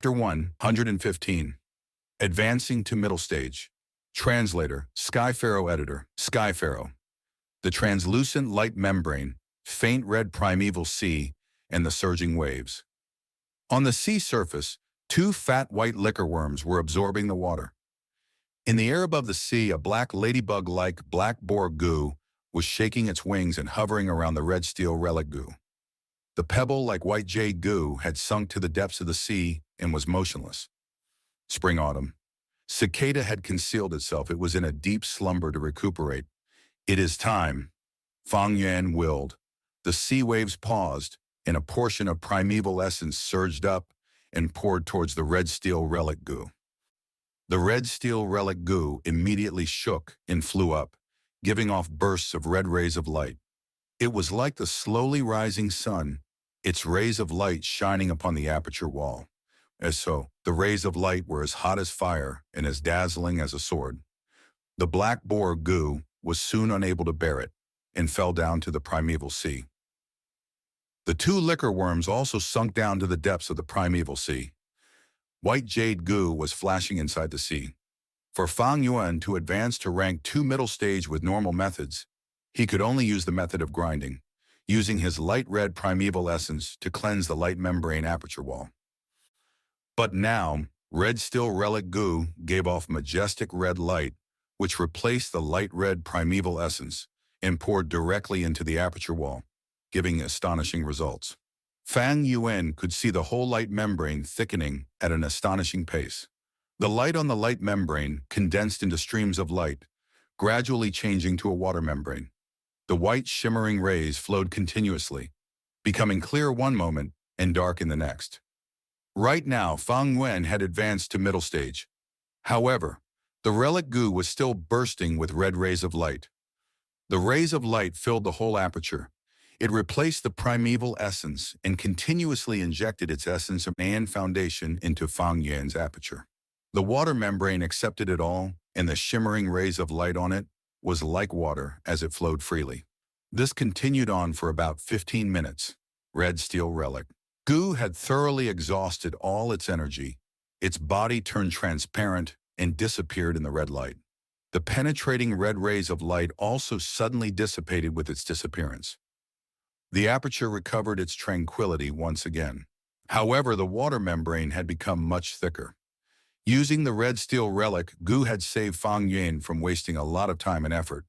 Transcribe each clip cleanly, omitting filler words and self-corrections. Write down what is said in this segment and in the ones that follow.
Chapter 115. Advancing to Middle Stage. Translator, Skypharaoh Editor, Skypharaoh. The translucent light membrane, faint red primeval sea, and the surging waves. On the sea surface, two fat white liquor worms were absorbing the water. In the air above the sea, a black ladybug-like black boar goo was shaking its wings and hovering around the red steel relic goo. The pebble-like white jade goo had sunk to the depths of the sea and was motionless. Spring-autumn. Cicada had concealed itself. It was in a deep slumber to recuperate. "It is time," Fang Yuan willed. The sea waves paused, and a portion of primeval essence surged up and poured towards the red steel relic goo. The red steel relic goo immediately shook and flew up, giving off bursts of red rays of light. It was like the slowly rising sun, its rays of light shining upon the aperture wall. As so, the rays of light were as hot as fire and as dazzling as a sword. The black boar goo was soon unable to bear it and fell down to the primeval sea. The two liquor worms also sunk down to the depths of the primeval sea. White jade goo was flashing inside the sea. For Fang Yuan to advance to rank 2 middle stage with normal methods, he could only use the method of grinding, using his light red primeval essence to cleanse the light membrane aperture wall. But now, red steel relic goo gave off majestic red light, which replaced the light red primeval essence and poured directly into the aperture wall, giving astonishing results. Fang Yuan could see the whole light membrane thickening at an astonishing pace. The light on the light membrane condensed into streams of light, gradually changing to a water membrane. The white shimmering rays flowed continuously, becoming clear one moment and dark in the next. Right now, Fang Yuan had advanced to middle stage. However, the relic goo was still bursting with red rays of light. The rays of light filled the whole aperture. It replaced the primeval essence and continuously injected its essence and foundation into Fang Yuan's aperture. The water membrane accepted it all, and the shimmering rays of light on it was like water as it flowed freely. This continued on for about 15 minutes. Red steel relic goo had thoroughly exhausted all its energy. Its body turned transparent and disappeared in the red light. The penetrating red rays of light also suddenly dissipated with its disappearance. The aperture recovered its tranquility once again. However, the water membrane had become much thicker. Using the red steel relic, goo had saved Fang Yuan from wasting a lot of time and effort.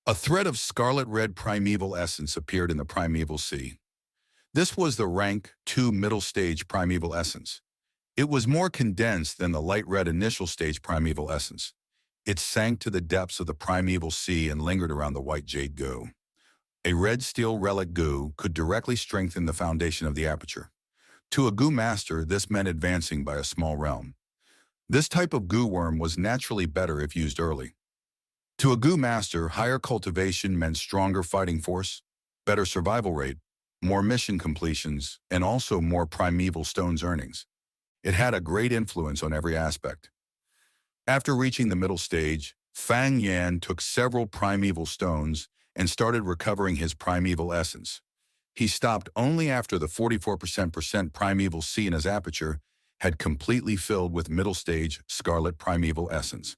A thread of scarlet red primeval essence appeared in the primeval sea. This was the rank 2 middle stage primeval essence. It was more condensed than the light red initial stage primeval essence. It sank to the depths of the primeval sea and lingered around the white jade goo. A red steel relic goo could directly strengthen the foundation of the aperture. To a goo master, this meant advancing by a small realm. This type of goo worm was naturally better if used early. To a goo master, higher cultivation meant stronger fighting force, better survival rate, more mission completions, and also more primeval stones earnings. It had a great influence on every aspect. After reaching the middle stage, Fang Yuan took several primeval stones and started recovering his primeval essence. He stopped only after the 44% primeval sea in his aperture had completely filled with middle stage scarlet primeval essence.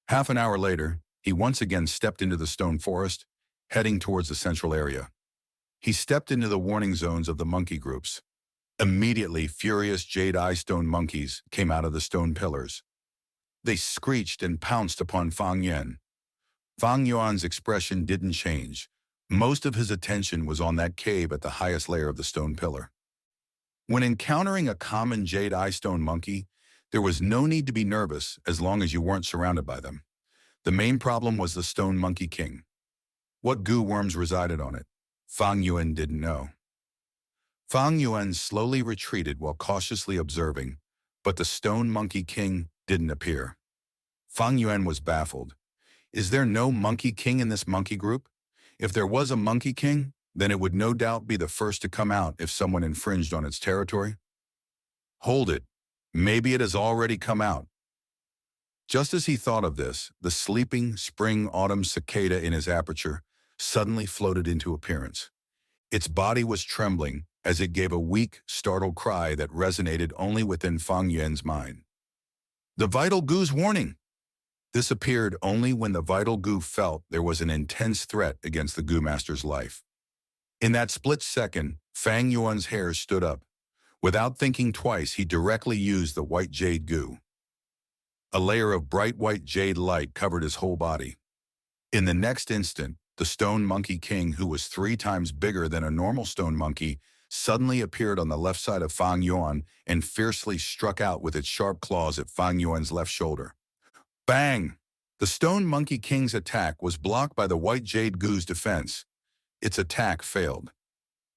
Half an hour later, he once again stepped into the stone forest, heading towards the central area. He stepped into the warning zones of the monkey groups. Immediately, furious jade eye stone monkeys came out of the stone pillars. They screeched and pounced upon Fang Yuan. Fang Yuan's expression didn't change. Most of his attention was on that cave at the highest layer of the stone pillar. When encountering a common jade eye stone monkey, there was no need to be nervous as long as you weren't surrounded by them. The main problem was the stone monkey king. What goo worms resided on it? Fang Yuan didn't know. Fang Yuan slowly retreated while cautiously observing, but the stone monkey king didn't appear. Fang Yuan was baffled. Is there no monkey king in this monkey group? If there was a monkey king, then it would no doubt be the first to come out if someone infringed on its territory. Hold it. Maybe it has already come out. Just as he thought of this, the sleeping spring-autumn cicada in his aperture suddenly floated into appearance. Its body was trembling as it gave a weak, startled cry that resonated only within Fang Yuan's mind. The vital goo's warning! This appeared only when the vital goo felt there was an intense threat against the goo master's life. In that split second, Fang Yuan's hairs stood up. Without thinking twice, he directly used the white jade goo. A layer of bright white jade light covered his whole body. In the next instant, the stone monkey king, who was 3 times bigger than a normal stone monkey, suddenly appeared on the left side of Fang Yuan and fiercely struck out with its sharp claws at Fang Yuan's left shoulder. Bang! The stone monkey king's attack was blocked by the white jade goo's defense. Its attack failed.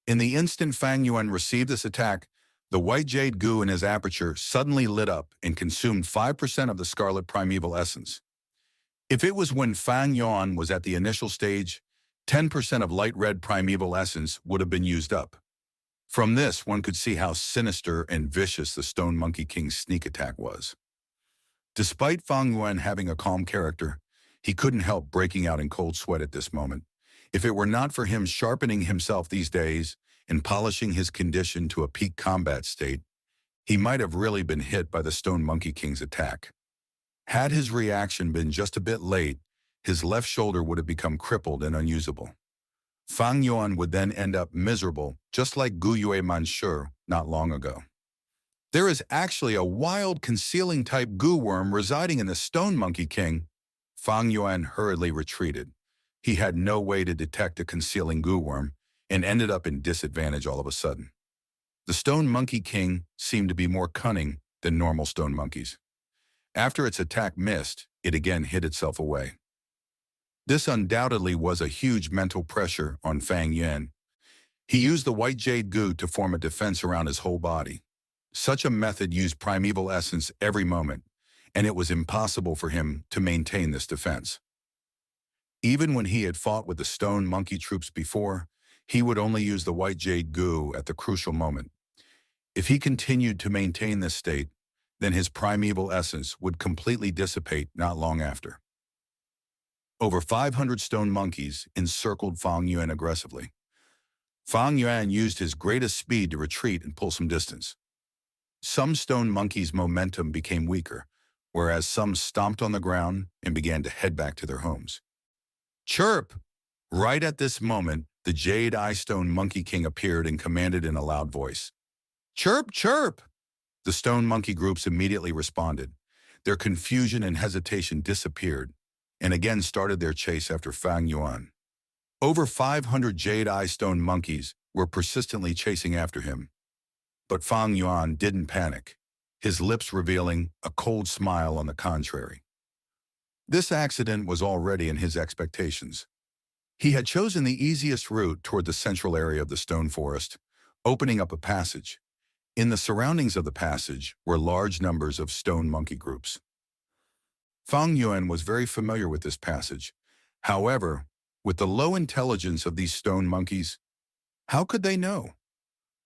In the instant Fang Yuan received this attack, the white jade goo in his aperture suddenly lit up and consumed 5% of the scarlet primeval essence. If it was when Fang Yuan was at the initial stage, 10% of light red primeval essence would have been used up. From this, one could see how sinister and vicious the stone monkey king's sneak attack was. Despite Fang Yuan having a calm character, he couldn't help breaking out in cold sweat at this moment. If it were not for him sharpening himself these days and polishing his condition to a peak combat state, he might have really been hit by the stone monkey king's attack. Had his reaction been just a bit late, his left shoulder would have become crippled and unusable. Fang Yuan would then end up miserable, just like Gu Yue Manshur not long ago. There is actually a wild concealing type goo worm residing in the stone monkey king. Fang Yuan hurriedly retreated. He had no way to detect a concealing goo worm and ended up in disadvantage all of a sudden. The stone monkey king seemed to be more cunning than normal stone monkeys. After its attack missed, it again hid itself away. This undoubtedly was a huge mental pressure on Fang Yuan. He used the white jade goo to form a defense around his whole body. Such a method used primeval essence every moment, and it was impossible for him to maintain this defense. Even when he had fought with the stone monkey troops before, he would only use the white jade goo at the crucial moment. If he continued to maintain this state, then his primeval essence would completely dissipate not long after. Over 500 stone monkeys encircled Fang Yuan aggressively. Fang Yuan used his greatest speed to retreat and pull some distance. Some stone monkeys' momentum became weaker, whereas some stomped on the ground and began to head back to their homes. Chirp! Right at this moment, the Jade Eye Stone Monkey King appeared and commanded in a loud voice. Chirp, chirp! The stone monkey groups immediately responded. Their confusion and hesitation disappeared, and again started their chase after Fang Yuan. Over 500 Jade Eye Stone monkeys were persistently chasing after him. But Fang Yuan didn't panic, his lips revealing a cold smile on the contrary. This accident was already in his expectations. He had chosen the easiest route toward the central area of the stone forest, opening up a passage. In the surroundings of the passage were large numbers of stone monkey groups. Fang Yuan was very familiar with this passage. However, with the low intelligence of these stone monkeys, how could they know?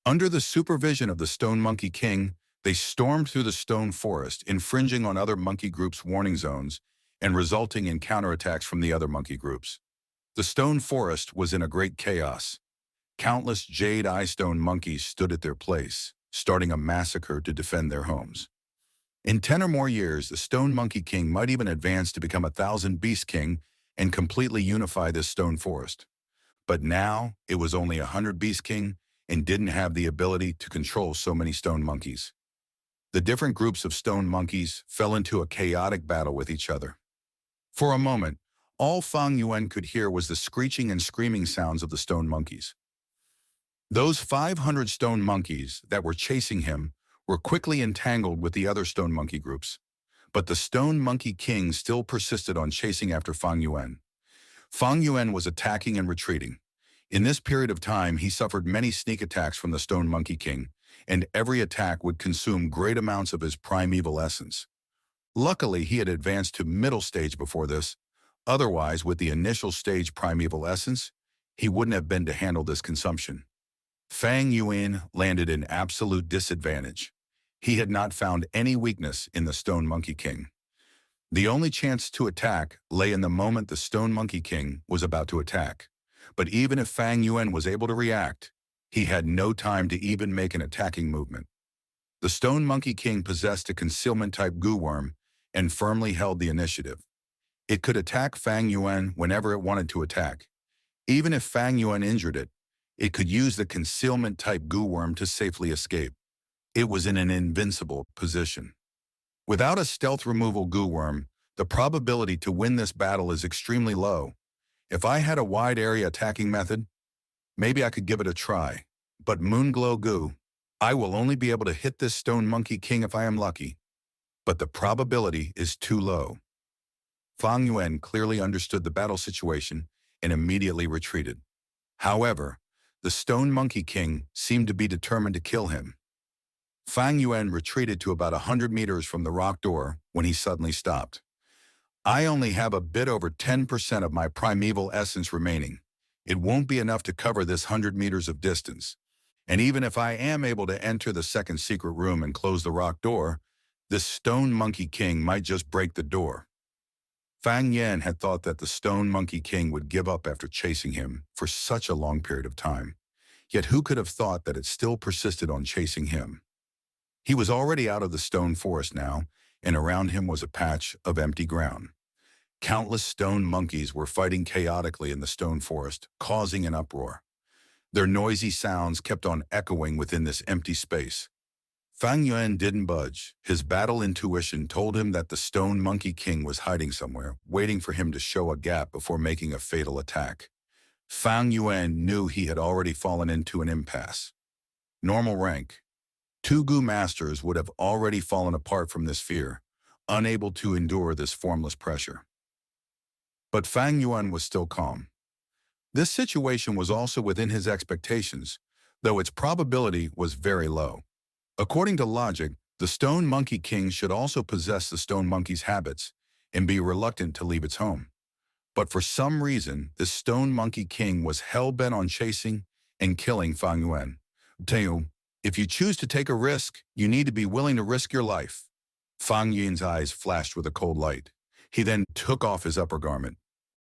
Under the supervision of the Stone Monkey King, they stormed through the stone forest, infringing on other monkey groups' warning zones and resulting in counterattacks from the other monkey groups. The stone forest was in a great chaos. Countless Jade Eye Stone monkeys stood at their place, starting a massacre to defend their homes. In 10 or more years, the Stone Monkey King might even advance to become a 1,000 Beast King and completely unify this stone forest. But now, it was only 100 Beast King and didn't have the ability to control so many stone monkeys. The different groups of stone monkeys fell into a chaotic battle with each other. For a moment, all Fang Yuan could hear was the screeching and screaming sounds of the stone monkeys. Those 500 stone monkeys that were chasing him were quickly entangled with the other stone monkey groups. But the Stone Monkey King still persisted on chasing after Fang Yuan. Fang Yuan was attacking and retreating. In this period of time, he suffered many sneak attacks from the Stone Monkey King, and every attack would consume great amounts of his primeval essence. Luckily, he had advanced to middle stage before this. Otherwise, with the initial stage primeval essence, he wouldn't have been to handle this consumption. Fang Yuan landed in absolute disadvantage. He had not found any weakness in the Stone Monkey King. The only chance to attack lay in the moment the Stone Monkey King was about to attack. But even if Fang Yuan was able to react, He had no time to even make an attacking movement. The Stone Monkey King possessed a concealment-type goo worm and firmly held the initiative. It could attack Fang Yuan whenever it wanted to attack. Even if Fang Yuan injured it, it could use the concealment-type goo worm to safely escape. It was in an invincible position. Without a stealth removal goo worm, the probability to win this battle is extremely low. If I had a wide area attacking method, maybe I could give it a try. But Moonglow Goo, I will only be able to hit this Stone Monkey King if I am lucky. But the probability is too low. Fang Yuan clearly understood the battle situation and immediately retreated. However, the Stone Monkey King seemed to be determined to kill him. Fang Yuan retreated to about 100 meters from the rock door when he suddenly stopped. I only have a bit over 10% of my primeval essence remaining. It won't be enough to cover this 100 meters of distance. And even if I am able to enter the second secret room and close the rock door, this Stone Monkey King might just break the door. Fang Yuan had thought that the Stone Monkey King would give up after chasing him for such a long period of time. Yet who could have thought that it still persisted on chasing him? He was already out of the stone forest now, and around him was a patch of empty ground. Countless stone monkeys were fighting chaotically in the stone forest, causing an uproar. Their noisy sounds kept on echoing within this empty space. Fang Yuan didn't budge. His battle intuition told him that the Stone Monkey King was hiding somewhere, waiting for him to show a gap before making a fatal attack. Fang Yuan knew he had already fallen into an impasse. Normal rank. Two Goo Masters would have already fallen apart from this fear, unable to endure this formless pressure. But Fang Yuan was still calm. This situation was also within his expectations, though its probability was very low. According to logic, the Stone Monkey King should also possess the Stone Monkey's habits and be reluctant to leave its home. But for some reason, the Stone Monkey King was hell-bent on chasing and killing Fang Yuan. Teo, if you choose to take a risk, you need to be willing to risk your life. Fang Yuan's eyes flashed with a cold light. He then took off his upper garment,